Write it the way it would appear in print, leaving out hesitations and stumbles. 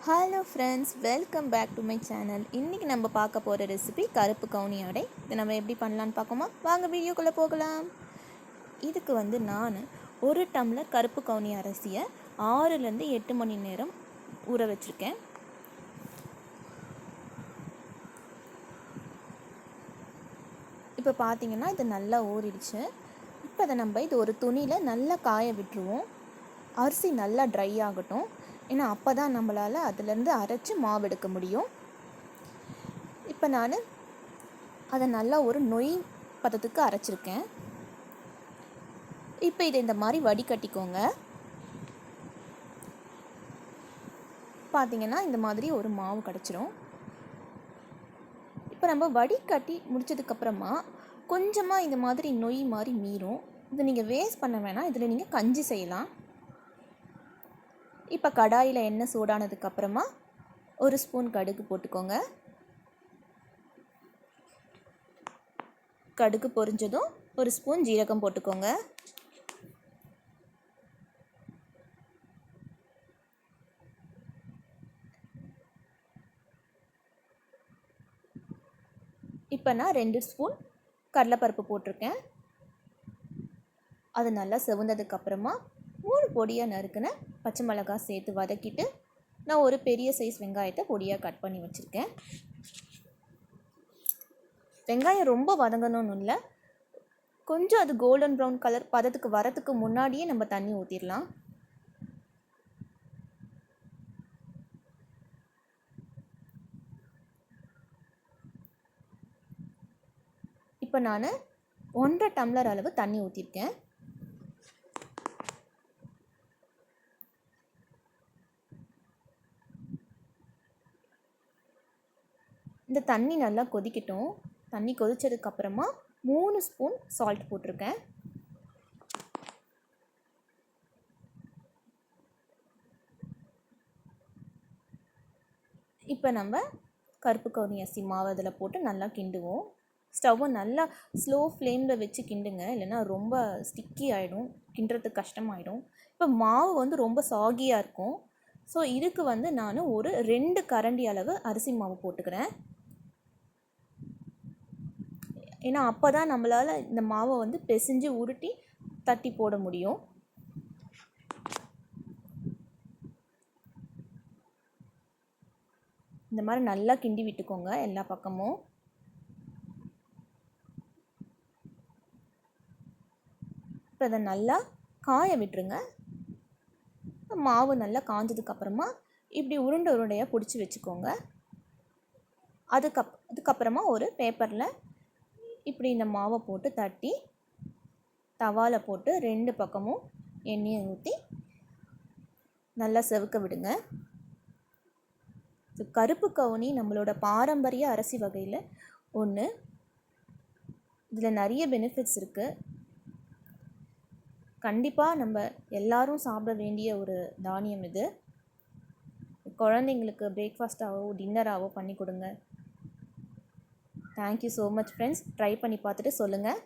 Hello friends, welcome back to my channel. இன்றைக்கி நம்ம பார்க்க போகிற ரெசிபி கருப்பு கவுனி அடை. இதை நம்ம எப்படி பண்ணலான்னு பார்க்கோமா? வாங்க வீடியோக்குள்ளே போகலாம். இதுக்கு நான் 1 டம்ளர் கருப்பு கவுனி அரிசியை 6லேருந்து 8 மணி நேரம் ஊற வச்சுருக்கேன். இப்போ பார்த்தீங்கன்னா இது நல்லா ஊறிடுச்சு. இப்போ அதை நம்ம இது ஒரு துணியில் நல்லா காய விட்டுருவோம். அரிசி நல்லா ட்ரை ஆகட்டும். ஏன்னா அப்போ தான் நம்மளால் அதிலேருந்து அரைச்சி மாவு எடுக்க முடியும். இப்போ நான் அதை நல்லா ஒரு நொய் பதத்துக்கு அரைச்சிருக்கேன். இப்போ இதை இந்த மாதிரி வடிகட்டிக்கோங்க. பார்த்தீங்கன்னா இந்த மாதிரி ஒரு மாவு கிடச்சிரும். இப்போ நம்ம வடிகட்டி முடித்ததுக்கப்புறமா கொஞ்சமாக இந்த மாதிரி நொய் மாதிரி மீறும். இதை நீங்கள் வேஸ்ட் பண்ண வேணாம். இதில் நீங்கள் கஞ்சி செய்யலாம். இப்போ கடாயில் எண்ணெய் சூடானதுக்கப்புறமா 1 ஸ்பூன் கடுகு போட்டுக்கோங்க. கடுகு பொரிஞ்சதும் 1 ஸ்பூன் ஜீரகம் போட்டுக்கோங்க. இப்போ நான் 2 ஸ்பூன் கடலைப்பருப்பு போட்டிருக்கேன். அது நல்லா செவந்ததுக்கப்புறமா 3 பொடியாக நறுக்கின பச்சை மிளகாய் சேர்த்து வதக்கிட்டு நான் ஒரு பெரிய சைஸ் வெங்காயத்தை பொடியாக கட் பண்ணி வச்சுருக்கேன். வெங்காயம் ரொம்ப வதங்கணும்னு இல்லை, கொஞ்சம் அது கோல்டன் ப்ரௌன் கலர் பதத்துக்கு வரத்துக்கு முன்னாடியே நம்ம தண்ணி ஊற்றிடலாம். இப்போ நான் 1.5 டம்ளர் அளவு தண்ணி ஊற்றிருக்கேன். இந்த தண்ணி நல்லா கொதிக்கட்டும். தண்ணி கொதிச்சதுக்கப்புறமா 3 ஸ்பூன் சால்ட் போட்டிருக்கேன். இப்போ நம்ம கருப்பு கவுனி அரிசி மாவு அதில் போட்டு நல்லா கிண்டுவோம். ஸ்டவ்வை நல்லா ஸ்லோ ஃப்ளேமில் வச்சு கிண்டுங்க, இல்லைன்னா ரொம்ப ஸ்டிக்கி ஆகிடும், கிண்டுறதுக்கு கஷ்டமாயிடும். இப்போ மாவு ரொம்ப சாகியாக இருக்கும். ஸோ இதுக்கு நான் ஒரு 2 கரண்டி அளவு அரிசி மாவு போட்டுக்கிறேன். ஏன்னா அப்போ தான் நம்மளால் இந்த மாவை பிசைஞ்சு உருட்டி தட்டி போட முடியும். இந்த மாதிரி நல்லா கிண்டி விட்டுக்கோங்க எல்லா பக்கமும். இப்போ அதை நல்லா காய விட்டுருங்க. மாவு நல்லா காஞ்சதுக்கப்புறமா இப்படி உருண்டை உருண்டையாக பிடிச்சி வச்சுக்கோங்க. அதுக்கப்புறமா ஒரு பேப்பரில் இப்படி இந்த மாவை போட்டு தட்டி தவாவில் போட்டு 2 பக்கமும் எண்ணெயை ஊற்றி நல்லா செவக்க விடுங்க. கருப்பு கவுனி நம்மளோட பாரம்பரிய அரிசி வகையில் ஒன்று. இதில் நிறைய பெனிஃபிட்ஸ் இருக்குது. கண்டிப்பாக நம்ம எல்லாரும் சாப்பிட வேண்டிய ஒரு தானியம் இது. குழந்தைங்களுக்கு பிரேக்ஃபாஸ்ட்டாகவோ டின்னராகவோ பண்ணி கொடுங்க. Thank you so much friends. Try பண்ணி பார்த்துட்டு சொல்லுங்கள்.